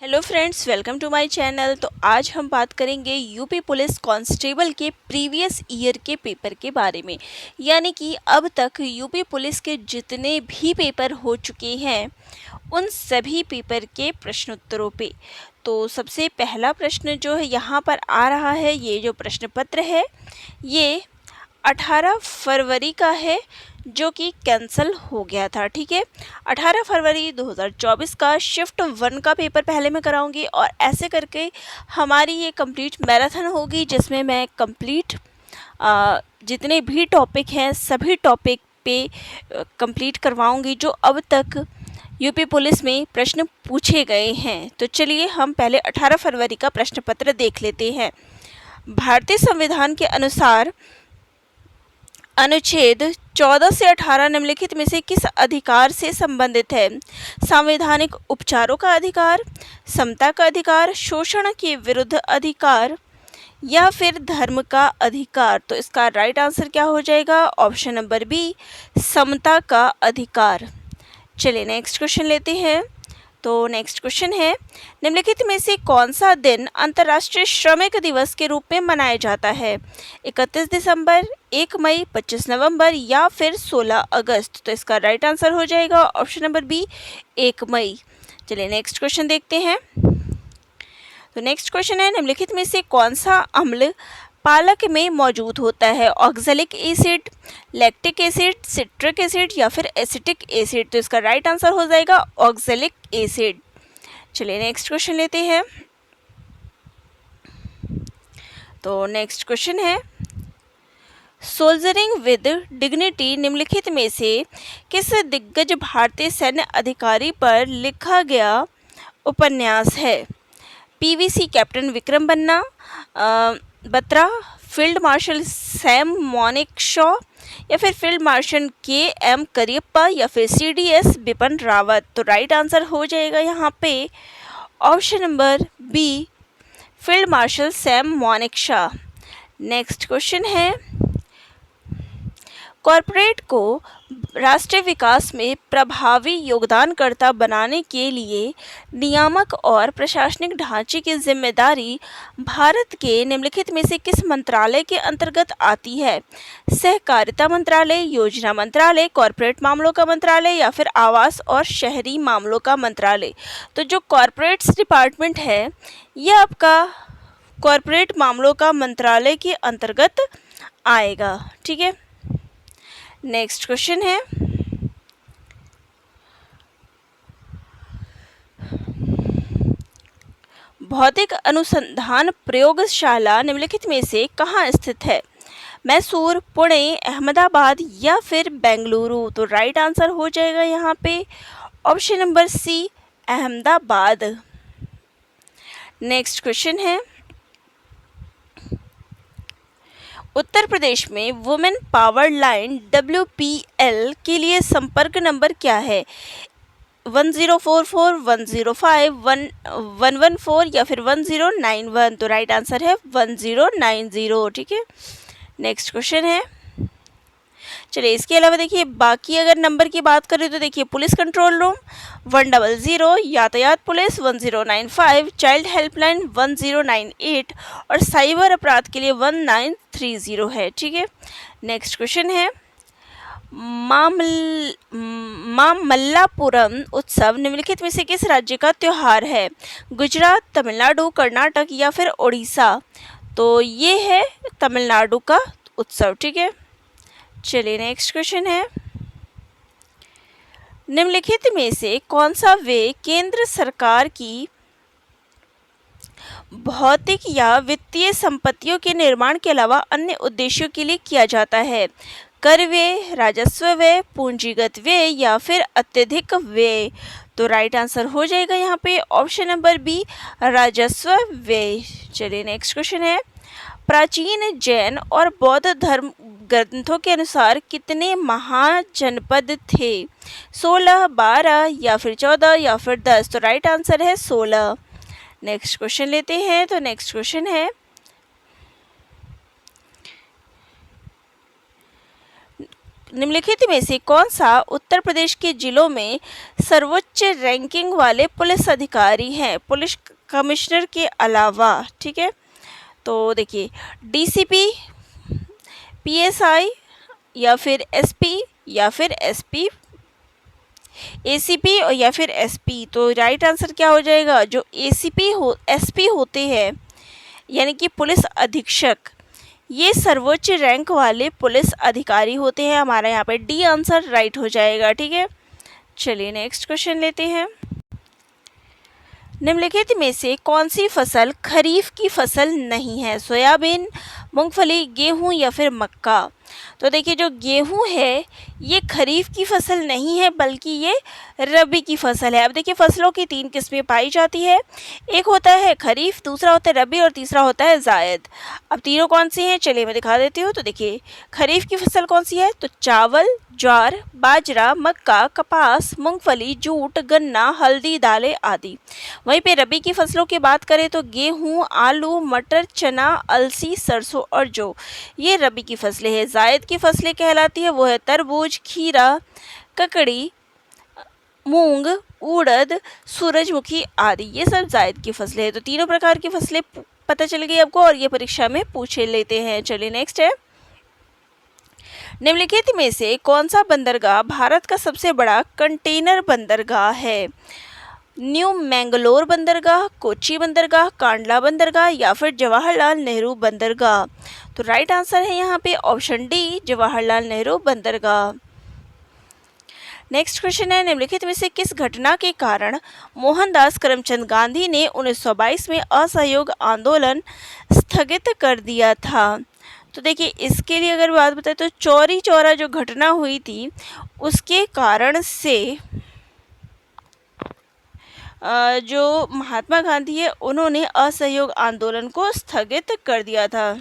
Hello friends, welcome to my channel. तो आज हम बात करेंगे यूपी पुलिस कांस्टेबल के प्रीवियस ईयर के पेपर के बारे में। यानी कि अब तक यूपी पुलिस के जितने भी पेपर हो चुके हैं उन सभी पेपर के प्रश्नोत्तरों पे। तो सबसे पहला प्रश्न जो है यहाँ पर आ रहा है, ये जो प्रश्न पत्र है ये 18 फरवरी का है, जो कि कैंसिल हो गया था। ठीक है, 18 फरवरी 2024 का शिफ्ट 1 का पेपर पहले मैं कराऊंगी और ऐसे करके हमारी ये कंप्लीट मैराथन होगी, जिसमें मैं कंप्लीट जितने भी टॉपिक हैं सभी टॉपिक पे कंप्लीट करवाऊंगी जो अब तक यूपी पुलिस में प्रश्न पूछे गए हैं। तो चलिए हम पहले 18 फरवरी का प्रश्न पत्र देख लेते हैं। भारतीय संविधान के अनुसार अनुच्छेद 14 से 18 निम्नलिखित में से किस अधिकार से संबंधित है? संवैधानिक उपचारों का अधिकार, समता का अधिकार, शोषण के विरुद्ध अधिकार या फिर धर्म का अधिकार। तो इसका राइट आंसर क्या हो जाएगा? ऑप्शन नंबर बी, समता का अधिकार। चलिए नेक्स्ट क्वेश्चन लेते हैं। तो नेक्स्ट क्वेश्चन है, निम्नलिखित में से कौन सा दिन अंतर्राष्ट्रीय श्रमिक दिवस के रूप में मनाया जाता है? 31 दिसंबर, 1 मई, 25 नवंबर या फिर 16 अगस्त। तो इसका राइट आंसर हो जाएगा ऑप्शन नंबर बी, 1 मई। चलिए नेक्स्ट क्वेश्चन देखते हैं। तो नेक्स्ट क्वेश्चन है, निम्नलिखित में से कौन सा अम्ल पालक में मौजूद होता है? Oxalic acid, lactic acid, citric acid या फिर एसिटिक एसिड। तो इसका राइट आंसर हो जाएगा ऑक्जेलिक एसिड। चलिए नेक्स्ट क्वेश्चन लेते हैं। तो नेक्स्ट क्वेश्चन है, सोल्जरिंग विद डिग्निटी निम्नलिखित में से किस दिग्गज भारतीय सैन्य अधिकारी पर लिखा गया उपन्यास है? PVC captain Vikram Batra, field marshal Sam Manekshaw या फिर फील्ड मार्शल के.एम. करियप्पा या फिर सीडीएस बिपिन रावत। तो राइट आंसर हो जाएगा यहाँ पे option number B, field marshal Sam Manekshaw. Next question है, कॉरपोरेट को राष्ट्रीय विकास में प्रभावी योगदानकर्ता बनाने के लिए नियामक और प्रशासनिक ढांचे की जिम्मेदारी भारत के निम्नलिखित में से किस मंत्रालय के अंतर्गत आती है? सहकारिता मंत्रालय, योजना मंत्रालय, कॉरपोरेट मामलों का मंत्रालय या फिर आवास और शहरी मामलों का मंत्रालय। तो जो कॉरपोरेट्स डिपार्टमेंट है यह आपका कॉरपोरेट मामलों का मंत्रालय के अंतर्गत आएगा। ठीक है, नेक्स्ट क्वेश्चन है, भौतिक अनुसंधान प्रयोगशाला निम्नलिखित में से कहाँ स्थित है? मैसूर, पुणे, अहमदाबाद या फिर बेंगलुरु। तो राइट आंसर हो जाएगा यहाँ पे option number C, Ahmedabad. Next question है, उत्तर प्रदेश में वुमेन पावर लाइन WPL के लिए संपर्क नंबर क्या है? 1044, 105, 114 या फिर 1091। तो राइट आंसर है 1090। ठीक है, नेक्स्ट क्वेश्चन है। चलिए इसके अलावा देखिए, बाकी अगर नंबर की बात करें तो देखिए, पुलिस कंट्रोल रूम 100, यातायात पुलिस 1095, चाइल्ड हेल्पलाइन 1098 और साइबर अपराध के लिए 1930 है। ठीक है, नेक्स्ट क्वेश्चन है, मामल्लापुरम उत्सव निम्नलिखित में से किस राज्य का त्योहार है? गुजरात, तमिलनाडु, कर्नाटक या फिर उड़ीसा। तो ये है तमिलनाडु का उत्सव। ठीक है, चलिए नेक्स्ट क्वेश्चन है, निम्नलिखित में से कौन सा व्यय केंद्र सरकार की भौतिक या वित्तीय संपत्तियों के निर्माण के अलावा अन्य उद्देश्यों के लिए किया जाता है? कर व्यय, राजस्व व्यय, पूंजीगत व्यय या फिर अत्यधिक व्यय। तो राइट आंसर हो जाएगा यहाँ पे ऑप्शन नंबर बी, राजस्व व्यय। चलिए नेक्स्ट क्वेश्चन है, प्राचीन जैन और बौद्ध धर्म ग्रंथों के अनुसार कितने महाजनपद थे? 16, 12 या फिर 14 या फिर 10। तो राइट आंसर है 16। नेक्स्ट क्वेश्चन लेते हैं। तो नेक्स्ट क्वेश्चन है, निम्नलिखित में से कौन सा उत्तर प्रदेश के जिलों में सर्वोच्च रैंकिंग वाले पुलिस अधिकारी हैं पुलिस कमिश्नर के अलावा? ठीक है, तो देखिए डीसीपी, पीएसआई या फिर एसपी या फिर एसपी, एसीपी और या फिर एसपी। तो राइट आंसर क्या हो जाएगा? जो एसपी होते हैं यानी कि पुलिस अधीक्षक, ये सर्वोच्च रैंक वाले पुलिस अधिकारी होते हैं। हमारा यहाँ पे डी आंसर राइट हो जाएगा। ठीक है, चलिए नेक्स्ट क्वेश्चन लेते हैं। निम्नलिखित में से कौन सी फसल खरीफ की फसल नहीं है? सोयाबीन, मूंगफली, गेहूं या फिर मक्का? तो देखिए जो गेहूं है ये खरीफ की फसल नहीं है बल्कि ये रबी की फसल है। अब देखिए फसलों की 3 किस्में पाई जाती है, एक होता है खरीफ, दूसरा होता है रबी और तीसरा होता है जायद। अब तीनों कौन सी हैं चलिए मैं दिखा देती हूँ। तो देखिए खरीफ की फसल कौन सी है? तो चावल, ज्वार, बाजरा, मक्का, कपास, मूंगफली, जूट, गन्ना, हल्दी, दालें आदि। वहीं पे रबी की फसलों की बात करें तो गेहूं, आलू, मटर, चना, अलसी, सरसों और जौ, ये रबी की फसलें हैं। जायद की फसलें कहलाती है वो है तरबूज, खीरा, ककड़ी, मूंग, उड़द, सूरजमुखी आदि, ये सब जायद की फसलें हैं। तो तीनों प्रकार की फसलें पता चल गई आपको और ये परीक्षा में पूछे लेते हैं। चलिए नेक्स्ट है, निम्नलिखित में से कौन सा बंदरगाह भारत का सबसे बड़ा कंटेनर बंदरगाह है? न्यू मैंगलोर बंदरगाह, कोच्चि बंदरगाह, कांडला बंदरगाह या फिर जवाहरलाल नेहरू बंदरगाह? तो राइट आंसर है यहाँ पे ऑप्शन डी, जवाहरलाल नेहरू बंदरगाह। नेक्स्ट क्वेश्चन है, निम्नलिखित में से किस घटना के कारण मोहनदास करमचंद गांधी ने 1922 में असहयोग आंदोलन स्थगित कर दिया था? तो देखिए इसके लिए अगर बात बताएं तो चौरी चौरा जो घटना हुई थी उसके कारण से जो महात्मा गांधी है उन्होंने असहयोग आंदोलन को स्थगित कर दिया था।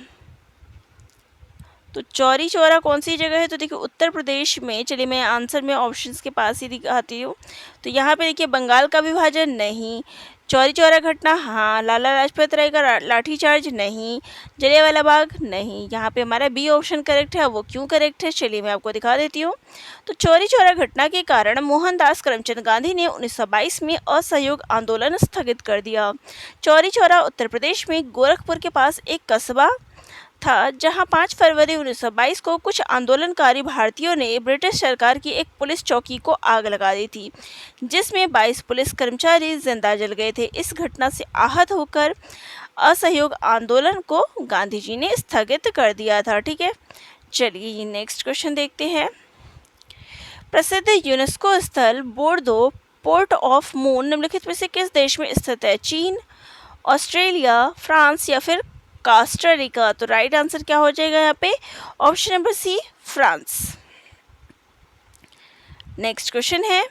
तो चौरी चौरा कौन सी जगह है? तो देखिए उत्तर प्रदेश में। चलिए मैं आंसर में ऑप्शंस के पास ही दिखाती हूँ। तो यहाँ पे देखिए बंगाल का विभाजन नहीं, चौरी चौरा घटना हाँ, लाला लाजपत राय का लाठीचार्ज नहीं, जलियांवाला बाग नहीं। यहाँ पे हमारा बी ऑप्शन करेक्ट है। वो क्यों करेक्ट है चलिए मैं आपको दिखा देती हूँ। तो चौरी चौरा घटना के कारण मोहनदास करमचंद गांधी ने 1922 में असहयोग आंदोलन स्थगित कर दिया। चौरी चौरा उत्तर प्रदेश में गोरखपुर के पास एक कस्बा था जहां 5 फरवरी 1922 को कुछ आंदोलनकारी भारतीयों ने ब्रिटिश सरकार की एक पुलिस चौकी को आग लगा दी थी, जिसमें 22 पुलिस कर्मचारी जिंदा जल गए थे। इस घटना से आहत होकर असहयोग आंदोलन को गांधी जी ने स्थगित कर दिया था। ठीक है, चलिए नेक्स्ट क्वेश्चन देखते हैं। प्रसिद्ध यूनेस्को स्थल बोर्दो पोर्ट ऑफ मून निम्नलिखित में से किस देश में स्थित है? चीन, ऑस्ट्रेलिया, फ्रांस या फिर कास्टा रिका? तो राइट आंसर क्या हो जाएगा यहाँ पे? Option number C, France. Next question है,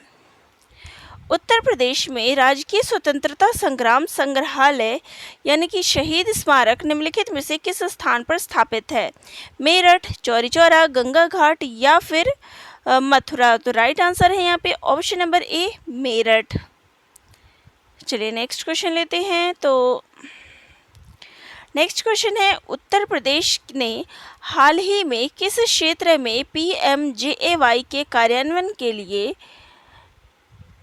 उत्तर प्रदेश में राजकीय स्वतंत्रता संग्राम संग्रहालय यानी कि शहीद स्मारक निम्नलिखित में से किस स्थान पर स्थापित है? मेरठ, चौरी चौरा, गंगा घाट या फिर मथुरा? तो राइट आंसर है यहाँ पे ऑप्शन नंबर ए, मेरठ। चलिए नेक्स्ट क्वेश्चन लेते हैं। तो नेक्स्ट क्वेश्चन है, उत्तर प्रदेश ने हाल ही में किस क्षेत्र में PMJAY के कार्यान्वयन के लिए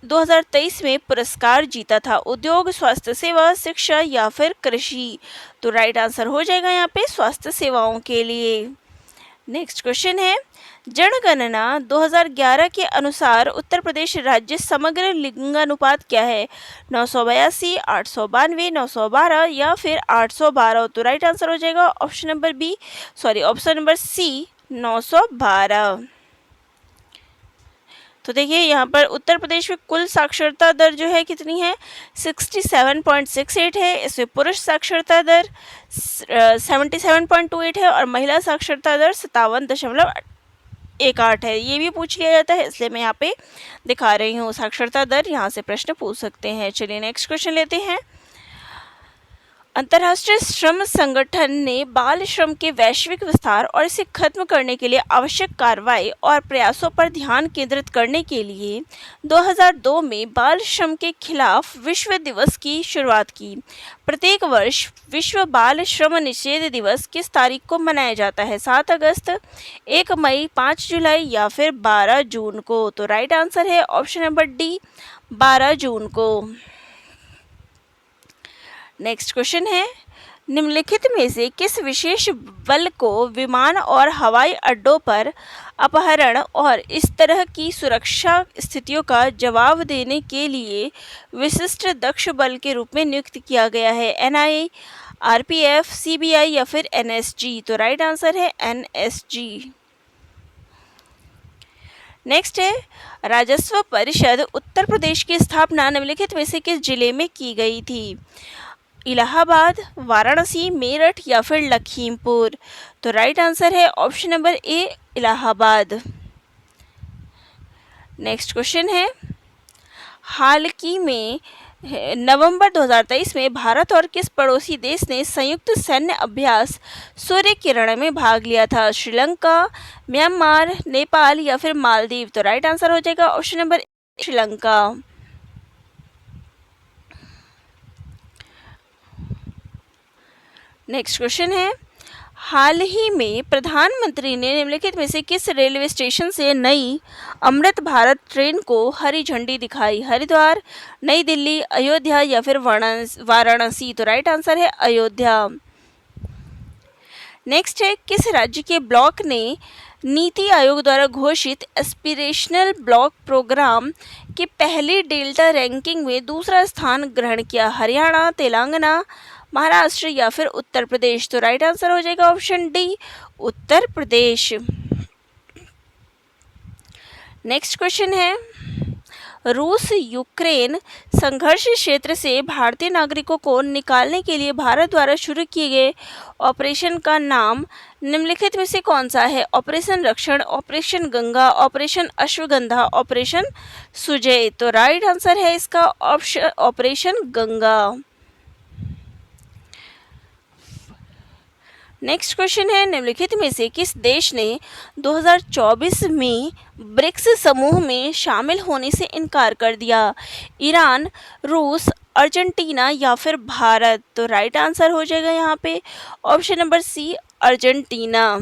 2023 में पुरस्कार जीता था? उद्योग, स्वास्थ्य सेवा, शिक्षा या फिर कृषि? तो राइट आंसर हो जाएगा यहाँ पे स्वास्थ्य सेवाओं के लिए। नेक्स्ट क्वेश्चन है, जनगणना 2011 के अनुसार उत्तर प्रदेश राज्य समग्र लिंगानुपात क्या है? 982, 892, 912 या फिर 812? तो राइट आंसर हो जाएगा ऑप्शन नंबर सी, 912। तो देखिए यहाँ पर उत्तर प्रदेश में कुल साक्षरता दर जो है कितनी है? 67.68 है। इसमें पुरुष साक्षरता दर 77.28 है और महिला साक्षरता दर 57.18 है। ये भी पूछ लिया जाता है इसलिए मैं यहाँ पे दिखा रही हूँ साक्षरता दर, यहाँ से प्रश्न पूछ सकते हैं। चलिए नेक्स्ट क्वेश्चन लेते हैं। अंतर्राष्ट्रीय श्रम संगठन ने बाल श्रम के वैश्विक विस्तार और इसे खत्म करने के लिए आवश्यक कार्रवाई और प्रयासों पर ध्यान केंद्रित करने के लिए 2002 में बाल श्रम के खिलाफ विश्व दिवस की शुरुआत की। प्रत्येक वर्ष विश्व बाल श्रम निषेध दिवस किस तारीख को मनाया जाता है? 7 अगस्त, 1 मई, 5 जुलाई या फिर 12 जून को? तो राइट आंसर है ऑप्शन नंबर डी, 12 जून को। नेक्स्ट क्वेश्चन है, निम्नलिखित में से किस विशेष बल को विमान और हवाई अड्डों पर अपहरण और इस तरह की सुरक्षा स्थितियों का जवाब देने के लिए विशिष्ट दक्ष बल के रूप में नियुक्त किया गया है? एनआईए, आरपीएफ, सीबीआई या फिर एनएसजी? तो राइट आंसर है एनएसजी। नेक्स्ट है, राजस्व परिषद उत्तर प्रदेश की स्थापना निम्नलिखित में से किस जिले में की गई थी? इलाहाबाद, वाराणसी, मेरठ या फिर लखीमपुर? तो राइट आंसर है option number A, Allahabad. Next question है, हाल ही में नवंबर 2023 में भारत और किस पड़ोसी देश ने संयुक्त सैन्य अभ्यास सूर्य किरण में भाग लिया था? श्रीलंका, म्यांमार, नेपाल या फिर मालदीव? तो राइट आंसर हो जाएगा option number A, Sri Lanka. Next question है, हाल ही में प्रधानमंत्री ने निम्नलिखित में से किस रेलवे स्टेशन से नई अमृत भारत ट्रेन को हरी झंडी दिखाई? हरिद्वार, नई दिल्ली, अयोध्या या फिर वाराणसी? तो राइट आंसर है अयोध्या। नेक्स्ट है, किस राज्य के ब्लॉक ने नीति आयोग द्वारा घोषित एस्पिरेशनल ब्लॉक प्रोग्राम की पहली डेल्टा रैंकिंग में दूसरा स्थान ग्रहण किया? हरियाणा, तेलंगाना, महाराष्ट्र या फिर उत्तर प्रदेश? तो राइट आंसर हो जाएगा option D, Uttar Pradesh. Next question है, रूस यूक्रेन संघर्ष क्षेत्र से भारतीय नागरिकों को निकालने के लिए भारत द्वारा शुरू किए गए ऑपरेशन का नाम निम्नलिखित में से कौन सा है? ऑपरेशन रक्षण, operation Ganga, operation ashwagandha, operation Sujay? तो राइट आंसर है इसका option operation Ganga. Next question है, निम्नलिखित में से किस देश ने 2024 में ब्रिक्स समूह में शामिल होने से इनकार कर दिया? ईरान, रूस, अर्जेंटीना या फिर भारत? तो राइट आंसर हो जाएगा यहाँ पे ऑप्शन नंबर सी, अर्जेंटीना।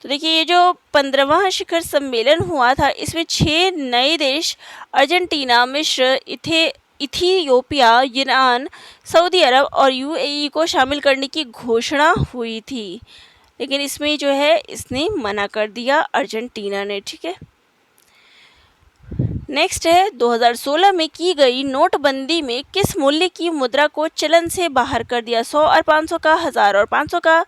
तो देखिए, ये जो 15वां शिखर सम्मेलन हुआ था, इसमें 6 नए देश अर्जेंटीना, मिस्र, इथियोपिया, ईरान, सऊदी अरब और यूएई को शामिल करने की घोषणा हुई थी, लेकिन इसमें जो है इसने मना कर दिया अर्जेंटीना ने। ठीक है। नेक्स्ट है, 2016 में की गई नोटबंदी में किस मूल्य की मुद्रा को चलन से बाहर कर दिया? 100 और 500 का, 1000 और 500 का,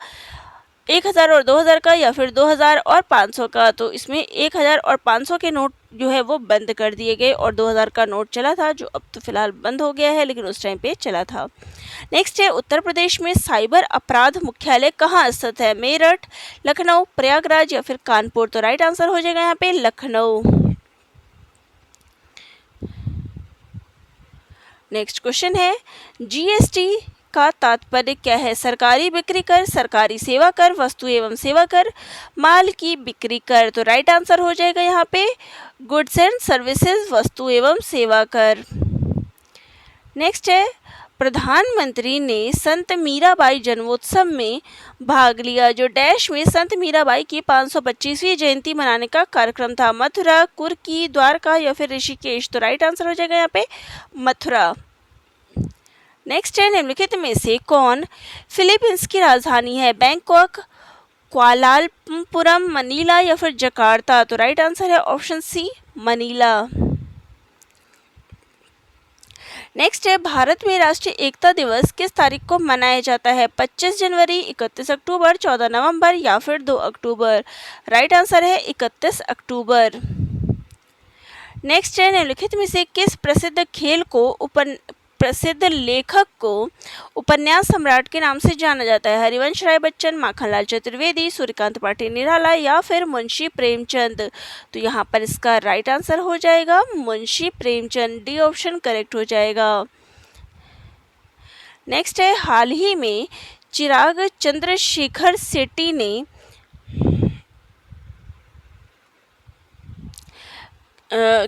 1000 और 2000 का या फिर 2000 और 500 का? तो इसमें 1000 और 500 के नोट जो है वो बंद कर दिए गए और 2000 का नोट चला था, जो अब तो फिलहाल बंद हो गया है, लेकिन उस टाइम पे चला था। नेक्स्ट है, उत्तर प्रदेश में साइबर अपराध मुख्यालय कहाँ स्थित है? मेरठ, लखनऊ, प्रयागराज या फिर कानपुर? तो राइट आंसर हो जाएगा यहाँ पे लखनऊ। नेक्स्ट क्वेश्चन है, जीएसटी का तात्पर्य क्या है? सरकारी बिक्री कर, सरकारी सेवा कर, वस्तु एवं सेवा कर, माल की बिक्री कर? तो राइट आंसर हो जाएगा यहाँ पे गुड्स एंड सर्विसेज, वस्तु एवं सेवा कर। नेक्स्ट है, प्रधानमंत्री ने संत मीराबाई जन्मोत्सव में भाग लिया, जो डैश में संत मीराबाई की 525वीं जयंती मनाने का कार्यक्रम था? मथुरा, कुर्की, द्वारका या फिर ऋषिकेश? तो राइट आंसर हो जाएगा यहाँ पे मथुरा। नेक्स्ट है, निम्नलिखित में से कौन फिलीपींस की राजधानी है? बैंकॉक, क्वालालंपुरम, मनीला या फिर जकार्ता? तो राइट आंसर है ऑप्शन सी, मनीला। नेक्स्ट है, भारत में राष्ट्रीय एकता दिवस किस तारीख को मनाया जाता है? 25 जनवरी, 31 अक्टूबर, 14 नवंबर या फिर 2 अक्टूबर? राइट आंसर है 31 अक्टूबर। नेक्स्ट है, निम्नलिखित में से किस प्रसिद्ध खेल को प्रसिद्ध लेखक को उपन्यास सम्राट के नाम से जाना जाता है? हरिवंश राय बच्चन, माखनलाल चतुर्वेदी, सूर्यकांत पाटिल निराला या फिर मुंशी प्रेमचंद? तो यहाँ पर इसका राइट आंसर हो जाएगा Munshi Premchand. D option correct हो जाएगा। नेक्स्ट है, हाल ही में चिराग चंद्रशेखर शेट्टी ने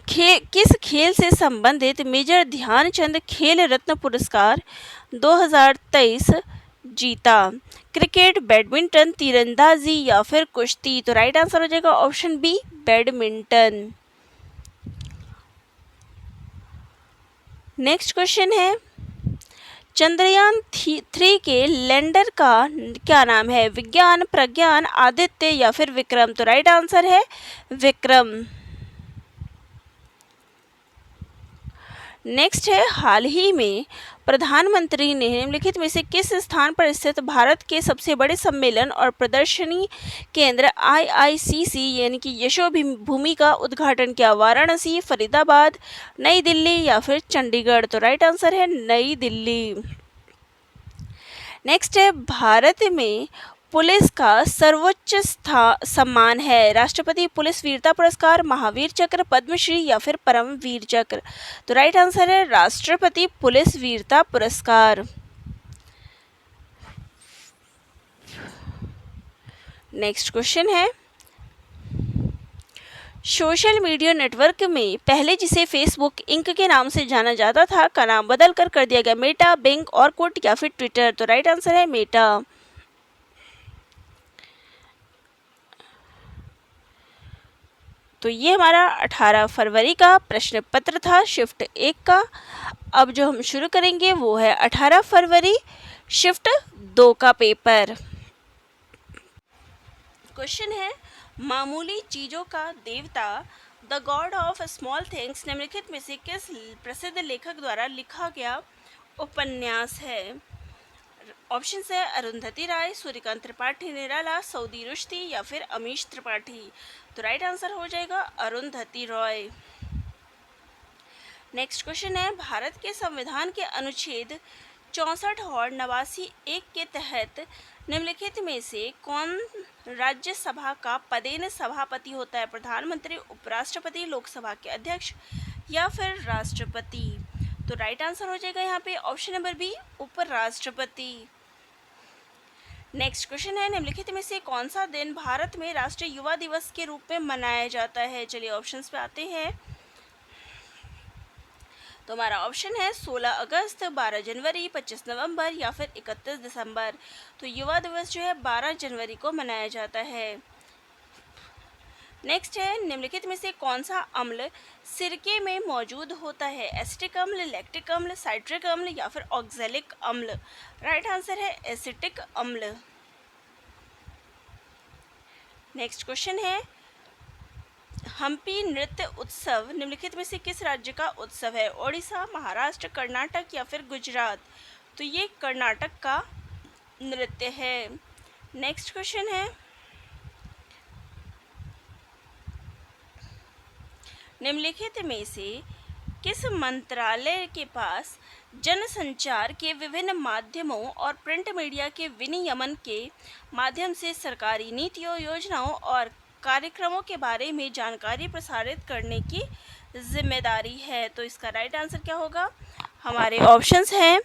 किस खेल से संबंधित मेजर ध्यानचंद खेल रत्न पुरस्कार 2023 जीता? क्रिकेट, बैडमिंटन, तीरंदाजी या फिर कुश्ती? तो राइट आंसर हो जाएगा option B, badminton. Next question है, चंद्रयान 3 के लैंडर का क्या नाम है? विज्ञान, प्रज्ञान, आदित्य या फिर विक्रम? तो राइट आंसर है विक्रम। नेक्स्ट है, हाल ही में प्रधानमंत्री ने निम्नलिखित में से किस स्थान पर स्थित भारत के सबसे बड़े सम्मेलन और प्रदर्शनी केंद्र IICC यानी कि यशोभूमि का उद्घाटन किया? वाराणसी, फरीदाबाद, नई दिल्ली या फिर चंडीगढ़? तो राइट आंसर है नई दिल्ली। नेक्स्ट है, भारत में पुलिस का सर्वोच्च सम्मान है? राष्ट्रपति पुलिस वीरता पुरस्कार, महावीर चक्र, पद्मश्री या फिर परमवीर चक्र? तो राइट आंसर है राष्ट्रपति पुलिस वीरता पुरस्कार। नेक्स्ट क्वेश्चन है, सोशल मीडिया नेटवर्क में पहले जिसे फेसबुक इंक के नाम से जाना जाता था का नाम बदल कर दिया गया? मेटा, बिंग, ऑरकुट या फिर ट्विटर? तो राइट आंसर है मेटा। तो ये हमारा 18 फरवरी का प्रश्न पत्र था शिफ्ट 1 का। अब जो हम शुरू करेंगे वो है 18 फरवरी शिफ्ट 2 का पेपर। क्वेश्चन है, मामूली चीज़ों का देवता, the God of small things निम्नलिखित में से किस प्रसिद्ध लेखक द्वारा लिखा गया उपन्यास है? ऑप्शन है अरुंधति राय, सूर्यकांत त्रिपाठी निराला, सऊदी रुश्ती या फिर अमीश त्रिपाठी? तो राइट आंसर हो जाएगा अरुंधति रॉय। नेक्स्ट क्वेश्चन है, भारत के संविधान के अनुच्छेद 64 और 89 1 के तहत निम्नलिखित में से कौन राज्यसभा का पदेन सभापति होता है? प्रधानमंत्री, उपराष्ट्रपति, लोकसभा के अध्यक्ष या फिर राष्ट्रपति? तो राइट आंसर हो जाएगा यहाँ पे ऑप्शन नंबर बी, उपराष्ट्रपति। नेक्स्ट क्वेश्चन है, निम्नलिखित में से कौन सा दिन भारत में राष्ट्रीय युवा दिवस के रूप में मनाया जाता है? चलिए ऑप्शंस पे आते हैं। तो हमारा ऑप्शन है 16 अगस्त, 12 जनवरी, 25 नवंबर या फिर 31 दिसंबर। तो युवा दिवस जो है 12 जनवरी को मनाया जाता है। नेक्स्ट है, निम्नलिखित में से कौन सा अम्ल सिरके में मौजूद होता है? एसिटिक अम्ल, लैक्टिक अम्ल, साइट्रिक अम्ल या फिर ऑक्सैलिक अम्ल? राइट आंसर है एसिटिक अम्ल। नेक्स्ट क्वेश्चन है, हम्पी नृत्य उत्सव निम्नलिखित में से किस राज्य का उत्सव है? ओडिशा, महाराष्ट्र, कर्नाटक या फिर गुजरात? तो ये कर्नाटक का नृत्य है। नेक्स्ट क्वेश्चन है, निम्नलिखित में से किस मंत्रालय के पास जनसंचार के विभिन्न माध्यमों और प्रिंट मीडिया के विनियमन के माध्यम से सरकारी नीतियों, योजनाओं और कार्यक्रमों के बारे में जानकारी प्रसारित करने की जिम्मेदारी है? तो इसका राइट आंसर क्या होगा? हमारे ऑप्शंस हैं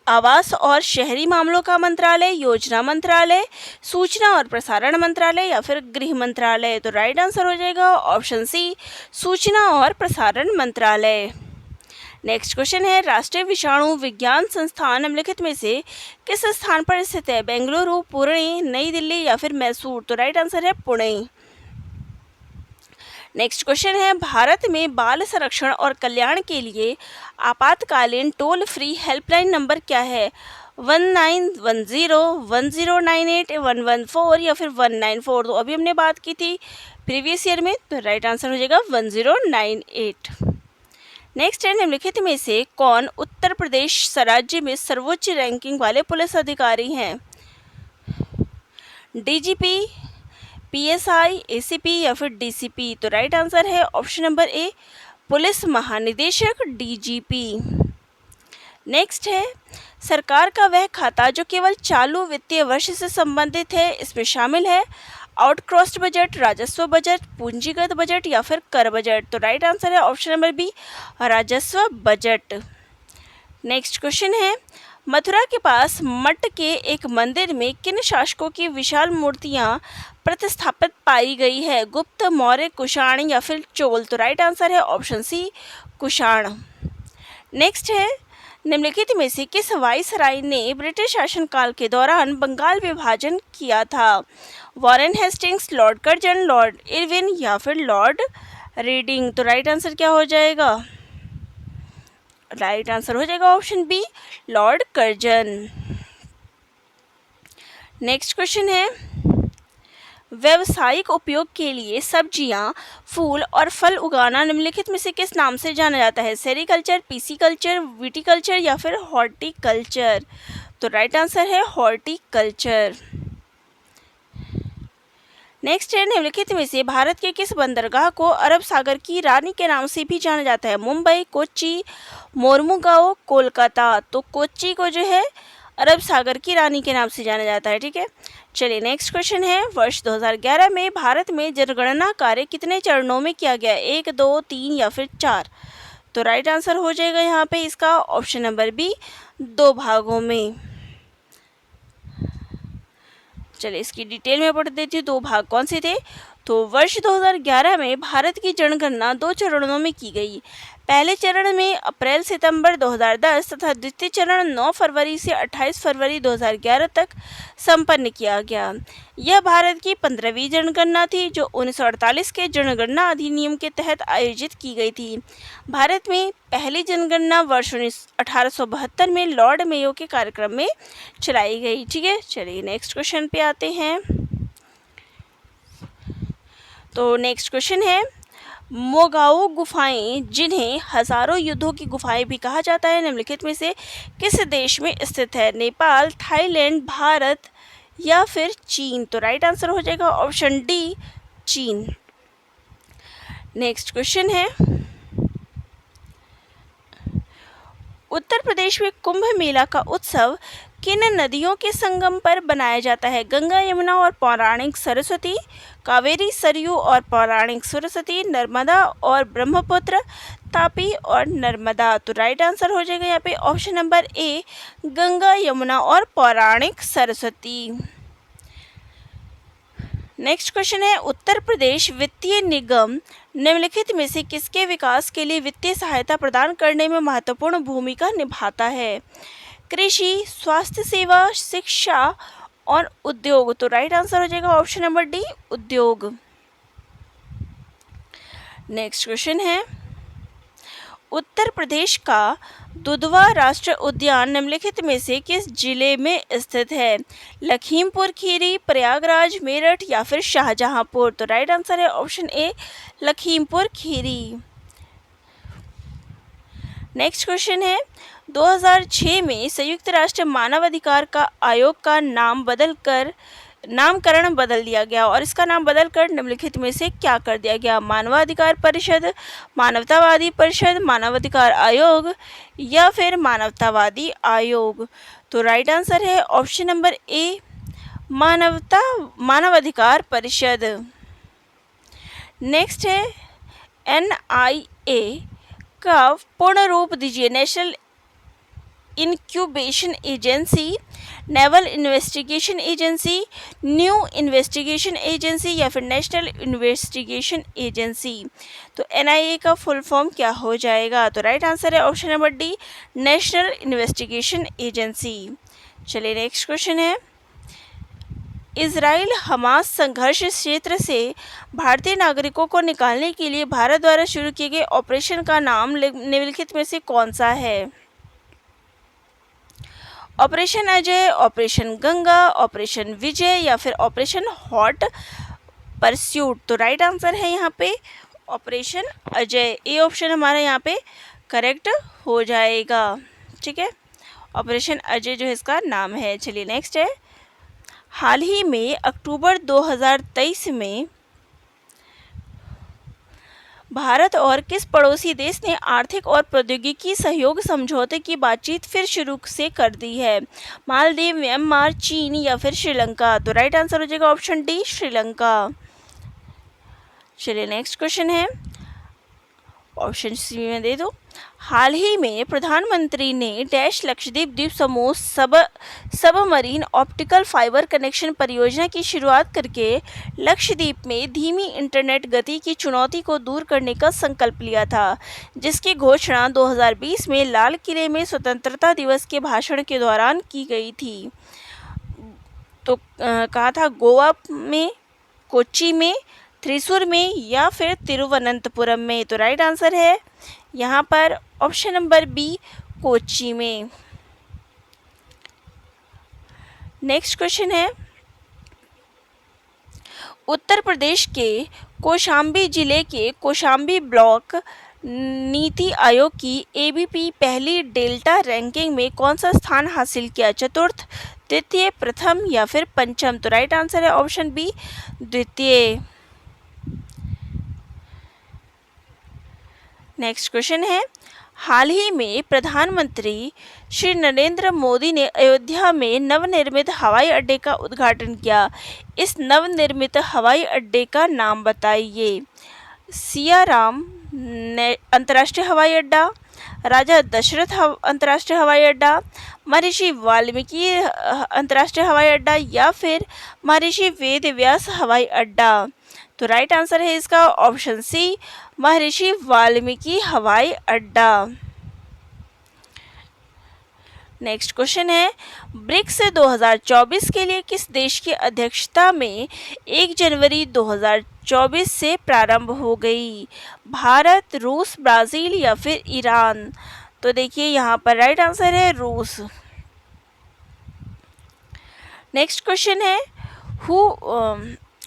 आवास और शहरी मामलों का मंत्रालय, योजना मंत्रालय, सूचना और प्रसारण मंत्रालय या फिर गृह मंत्रालय? तो राइट आंसर हो जाएगा ऑप्शन सी, सूचना और प्रसारण मंत्रालय। नेक्स्ट क्वेश्चन है, राष्ट्रीय विषाणु विज्ञान संस्थान निम्नलिखित में से किस स्थान पर स्थित है? बेंगलुरु, पुणे, नई दिल्ली या फिर मैसूर? तो राइट आंसर है पुणे। नेक्स्ट क्वेश्चन है, भारत में बाल संरक्षण और कल्याण के लिए आपातकालीन टोल फ्री हेल्पलाइन नंबर क्या है? 1910, 1098, 114 या फिर 194? तो अभी हमने बात की थी प्रीवियस ईयर में, तो राइट आंसर हो जाएगा 1098। नेक्स्ट है, निम्नलिखित में से कौन उत्तर प्रदेश राज्य में सर्वोच्च रैंकिंग वाले पुलिस अधिकारी हैं? डीजीपी, PSI, ACP या फिर DCP? तो राइट आंसर है ऑप्शन नंबर ए, पुलिस महानिदेशक डीजीपी। नेक्स्ट है सरकार का वह खाता जो केवल चालू वित्तीय वर्ष से संबंधित है। इसमें शामिल है आउटक्रॉस्ट बजट, राजस्व बजट, पूंजीगत बजट या फिर कर बजट। तो राइट आंसर है ऑप्शन नंबर बी, राजस्व बजट। नेक्स्ट क्वेश्चन है मथुरा के पास मठ के एक मंदिर में किन शासकों की विशाल मूर्तियां प्रतिस्थापित पाई गई है? गुप्त, मौर्य, कुषाण या फिर चोल। तो राइट आंसर है ऑप्शन सी, कुषाण। नेक्स्ट है निम्नलिखित में से किस वाइसराय ने ब्रिटिश शासनकाल के दौरान बंगाल विभाजन किया था? Warren Hastings, Lord Curzon, Lord Irwin या फिर लॉर्ड रीडिंग। तो राइट आंसर क्या हो जाएगा? राइट आंसर हो जाएगा option B, Lord Curzon. Next question है व्यावसायिक उपयोग के लिए सब्जियां, फूल और फल उगाना निम्नलिखित में से किस नाम से जाना जाता है? सेरिकल्चर, पीसीकल्चर, विटिकल्चर या फिर हॉर्टिकल्चर। तो राइट आंसर है हॉर्टिकल्चर। नेक्स्ट है निम्नलिखित में से भारत के किस बंदरगाह को अरब सागर की रानी के नाम से भी जाना जाता है? मुंबई, कोच्चि, मोरमुगाओ, कोलकाता। तो कोच्चि को जो है अरब सागर की रानी के नाम से जाना जाता है। ठीक है, चलिए नेक्स्ट क्वेश्चन है वर्ष 2011 में भारत में जनगणना कार्य कितने चरणों में किया गया? 1, 2, 3 या फिर 4। तो राइट आंसर हो जाएगा यहाँ पे इसका ऑप्शन नंबर बी, 2 भागों में। चलिए इसकी डिटेल में पढ़ देती हूँ, 2 भाग कौन से थे? तो वर्ष 2011 में भारत की जनगणना 2 चरणों में की गई। पहले चरण में अप्रैल सितंबर 2010 तथा द्वितीय चरण 9 फरवरी से 28 फरवरी 2011 तक संपन्न किया गया। यह भारत की 15वीं जनगणना थी जो 1948 के जनगणना अधिनियम के तहत आयोजित की गई थी। भारत में पहली जनगणना वर्ष 1872 में लॉर्ड मेयो के कार्यक्रम में चलाई गई। ठीक है, चलिए नेक्स्ट क्वेश्चन पे आते हैं। तो नेक्स्ट क्वेश्चन है मोगाओ गुफाएं, जिन्हें हजारों युद्धों की गुफाएं भी कहा जाता है, निम्नलिखित में से किस देश में स्थित है? नेपाल, थाईलैंड, भारत या फिर चीन। तो राइट आंसर हो जाएगा ऑप्शन डी, चीन। नेक्स्ट क्वेश्चन है उत्तर प्रदेश में कुंभ मेला का उत्सव किन नदियों के संगम पर बनाया जाता है? गंगा, यमुना और पौराणिक सरस्वती, कावेरी, सरयू और पौराणिक सरस्वती, नर्मदा और ब्रह्मपुत्र, तापी और नर्मदा। तो राइट आंसर हो जाएगा यहाँ पे option number A, Ganga, Yamuna और पौराणिक सरस्वती। नेक्स्ट क्वेश्चन है उत्तर प्रदेश वित्तीय निगम निम्नलिखित में से किसके विकास के लिए वित्तीय सहायता प्रदान करने में महत्वपूर्ण भूमिका निभाता है? कृषि, स्वास्थ्य सेवा, शिक्षा और उद्योग। तो राइट आंसर हो जाएगा ऑप्शन नंबर डी, उद्योग। नेक्स्ट क्वेश्चन है उत्तर प्रदेश का दुधवा राष्ट्रीय उद्यान निम्नलिखित में से किस जिले में स्थित है? लखीमपुर खीरी, प्रयागराज, मेरठ या फिर शाहजहांपुर। तो राइट आंसर है option A, Lakhimpur Kheri. Next question है 2006 में संयुक्त राष्ट्र मानवाधिकार का आयोग का नामकरण बदल दिया गया और इसका नाम बदलकर निम्नलिखित में से क्या कर दिया गया? मानवाधिकार परिषद, मानवतावादी परिषद, मानवाधिकार आयोग या फिर मानवतावादी आयोग। तो राइट आंसर है ऑप्शन नंबर ए, मानवाधिकार परिषद। नेक्स्ट है NIA का पूर्ण रूप दीजिए। National incubation agency, naval investigation agency, new investigation agency या फिर नेशनल इन्वेस्टिगेशन एजेंसी। तो NIA का फुल फॉर्म क्या हो जाएगा? तो राइट आंसर है option number D, national investigation agency. चलिए नेक्स्ट क्वेश्चन है इजराइल हमास संघर्ष क्षेत्र से भारतीय नागरिकों को निकालने के लिए भारत द्वारा शुरू किए गए ऑपरेशन का नाम निम्नलिखित में से कौन सा है? Operation Ajay, operation Ganga, operation Vijay या फिर ऑपरेशन हॉट परस्यूट। तो राइट आंसर है यहाँ पे ऑपरेशन अजय। ए ऑप्शन हमारा यहाँ पे करेक्ट हो जाएगा। ठीक है, ऑपरेशन अजय जो है इसका नाम है। चलिए नेक्स्ट है हाल ही में अक्टूबर 2023 में भारत और किस पड़ोसी देश ने आर्थिक और प्रौद्योगिकी सहयोग समझौते की बातचीत फिर शुरू से कर दी है? मालदीव, म्यांमार, चीन या फिर श्रीलंका? तो राइट आंसर हो जाएगा ऑप्शन डी, श्रीलंका। चलिए नेक्स्ट क्वेश्चन है, ऑप्शन सी में दे दो। हाल ही में प्रधानमंत्री ने डैश लक्षद्वीप द्वीप समूह सबमरीन ऑप्टिकल फाइबर कनेक्शन परियोजना की शुरुआत करके लक्षद्वीप में धीमी इंटरनेट गति की चुनौती को दूर करने का संकल्प लिया था, जिसकी घोषणा 2020 में लाल किले में स्वतंत्रता दिवस के भाषण के दौरान की गई थी। तो कहा था गोवा में, कोच्चि में, त्रिशूर में या फिर तिरुवनंतपुरम में? तो राइट आंसर है यहाँ पर ऑप्शन नंबर बी, कोच्चि में। नेक्स्ट क्वेश्चन है, उत्तर प्रदेश के कौशाम्बी जिले के कौशाम्बी ब्लॉक नीति आयोग की एबीपी पहली डेल्टा रैंकिंग में कौन सा स्थान हासिल किया? चतुर्थ, द्वितीय, प्रथम या फिर पंचम? तो राइट आंसर है ऑप्शन बी, द्वितीय। नेक्स्ट क्वेश्चन है, हाल ही में प्रधानमंत्री श्री नरेंद्र मोदी ने अयोध्या में नवनिर्मित हवाई अड्डे का उद्घाटन किया। इस नवनिर्मित हवाई अड्डे का नाम बताइए। सियाराम अंतर्राष्ट्रीय हवाई अड्डा, राजा दशरथ अंतर्राष्ट्रीय हवाई अड्डा, महर्षि वाल्मीकि अंतर्राष्ट्रीय हवाई अड्डा या फिर महर्षि वेदव्यास हवाई अड्डा? तो राइट आंसर है इसका ऑप्शन सी, महर्षि वाल्मीकि हवाई अड्डा। नेक्स्ट क्वेश्चन है, ब्रिक्स 2024 के लिए किस देश की अध्यक्षता में 1 जनवरी 2024 से प्रारंभ हो गई? भारत, रूस, ब्राज़ील या फिर ईरान? तो देखिए यहाँ पर राइट आंसर है रूस। नेक्स्ट क्वेश्चन है,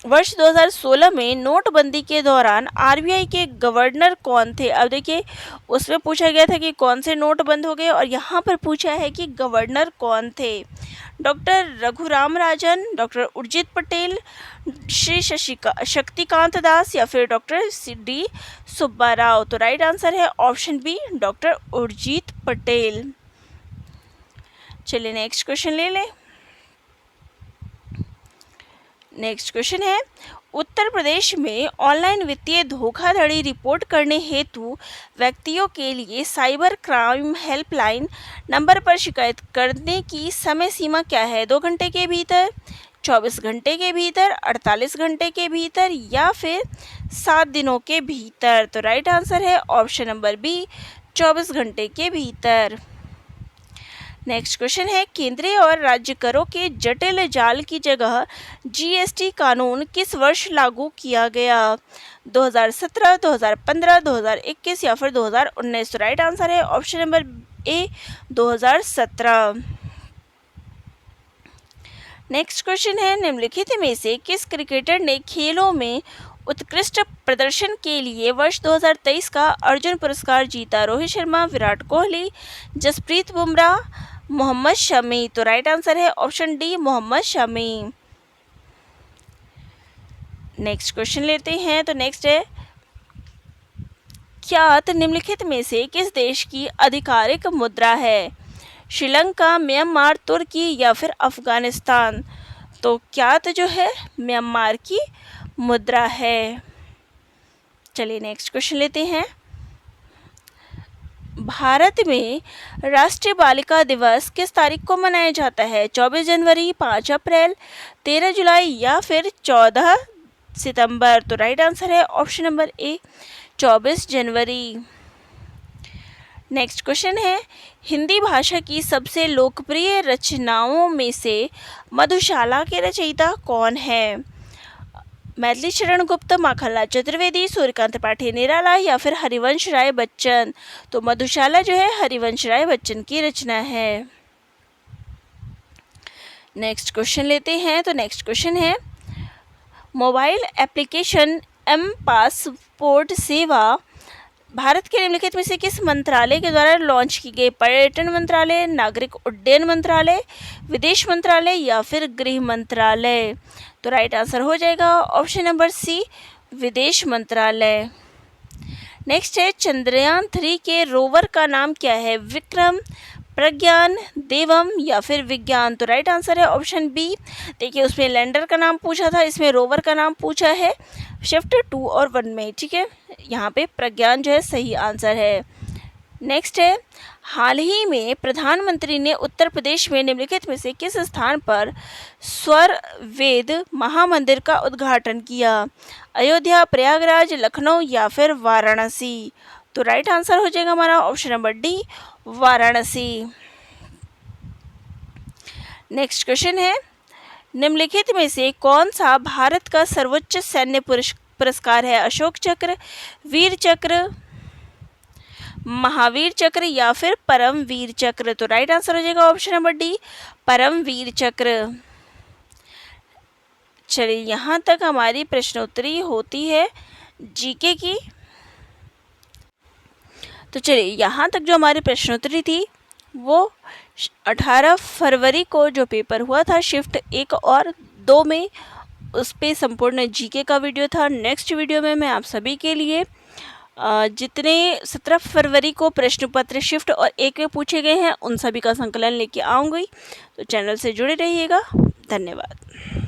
वर्ष 2016 में नोटबंदी के दौरान आरबीआई के गवर्नर कौन थे? अब देखिए उसमें पूछा गया था कि कौन से नोट बंद हो गए, और यहाँ पर पूछा है कि गवर्नर कौन थे। डॉक्टर रघुराम राजन, डॉक्टर उर्जित पटेल, श्री शक्तिकांत दास या फिर डॉक्टर डी सुब्बा राव? तो राइट आंसर है option B, doctor Urjit Patel. चलिए नेक्स्ट क्वेश्चन ले लें। नेक्स्ट क्वेश्चन है, उत्तर प्रदेश में ऑनलाइन वित्तीय धोखाधड़ी रिपोर्ट करने हेतु व्यक्तियों के लिए साइबर क्राइम हेल्पलाइन नंबर पर शिकायत करने की समय सीमा क्या है? 2 घंटे के भीतर, 24 घंटे के भीतर, 48 घंटे के भीतर या फिर 7 दिनों के भीतर? तो राइट आंसर है ऑप्शन नंबर बी, 24 घंटे के भीतर। नेक्स्ट क्वेश्चन है, केंद्रीय और राज्य करों के जटिल जाल की जगह जीएसटी कानून किस वर्ष लागू किया गया? 2017, 2015, 2021 या फिर 2019? तो राइट आंसर है option number A, 2017। Next question है, निम्नलिखित में से किस क्रिकेटर ने खेलों में उत्कृष्ट प्रदर्शन के लिए वर्ष 2023 का अर्जुन पुरस्कार जीता? रोहित शर्मा, विराट कोहली, जसप्रीत बुमराह, मोहम्मद शमी? तो राइट आंसर है option D, Mohammed Shami. Next question लेते हैं। तो नेक्स्ट है, क्या निम्नलिखित में से किस देश की आधिकारिक मुद्रा है? श्रीलंका, म्यांमार, तुर्की या फिर अफगानिस्तान? तो क्या जो है म्यांमार की मुद्रा है। चलिए नेक्स्ट क्वेश्चन लेते हैं। भारत में राष्ट्रीय बालिका दिवस किस तारीख को मनाया जाता है? 24 जनवरी, 5 अप्रैल, 13 जुलाई या फिर 14 सितंबर? तो राइट आंसर है option number A, 24 January. Next question है, हिंदी भाषा की सबसे लोकप्रिय रचनाओं में से मधुशाला के रचयिता कौन है? मैथिली शरण गुप्त, माखनलाल चतुर्वेदी, सूर्यकांत त्रिपाठी निराला या फिर हरिवंश राय बच्चन? तो मधुशाला जो है हरिवंश राय बच्चन की रचना है। नेक्स्ट क्वेश्चन लेते हैं। तो नेक्स्ट क्वेश्चन है, मोबाइल एप्लीकेशन एम पासपोर्ट सेवा भारत के निम्नलिखित में से किस मंत्रालय के द्वारा लॉन्च की गई? पर्यटन मंत्रालय, नागरिक उड्डयन मंत्रालय, विदेश मंत्रालय या फिर गृह मंत्रालय? तो राइट आंसर हो जाएगा ऑप्शन नंबर सी, विदेश मंत्रालय। नेक्स्ट है चंद्रयान 3 के रोवर का नाम क्या है? विक्रम, प्रज्ञान, देवम या फिर विज्ञान। तो राइट आंसर है ऑप्शन बी। देखिए उसमें लैंडर का नाम पूछा था, इसमें रोवर का नाम पूछा है शिफ्ट 2 और 1 में, ठीक है। यहाँ पे प्रज्ञान जो है सही आंसर है। नेक्स्ट है हाल ही में प्रधानमंत्री ने उत्तर प्रदेश में निम्नलिखित में से किस स्थान पर स्वर वेद महामंदिर का उद्घाटन किया? अयोध्या, प्रयागराज, लखनऊ या फिर वाराणसी। तो राइट आंसर हो जाएगा हमारा option number D, Varanasi. Next question है निम्नलिखित में से कौन सा भारत का सर्वोच्च सैन्य पुरस्कार है? अशोक चक्र, वीर चक्र, महावीर चक्र या फिर परमवीर चक्र। तो राइट आंसर हो जाएगा ऑप्शन नंबर डी, परमवीर चक्र। चलिए यहाँ तक हमारी प्रश्नोत्तरी होती है जीके की। तो चलिए यहाँ तक जो हमारी प्रश्नोत्तरी थी वो 18 फरवरी को जो पेपर हुआ था शिफ्ट 1 और 2 में, उस पे संपूर्ण जीके का वीडियो था। नेक्स्ट वीडियो में मैं आप सभी के लिए जितने 17 फरवरी को प्रश्न पत्र शिफ्ट और 1 में पूछे गए हैं उन सभी का संकलन लेके आऊँगी। तो चैनल से जुड़े रहिएगा। धन्यवाद।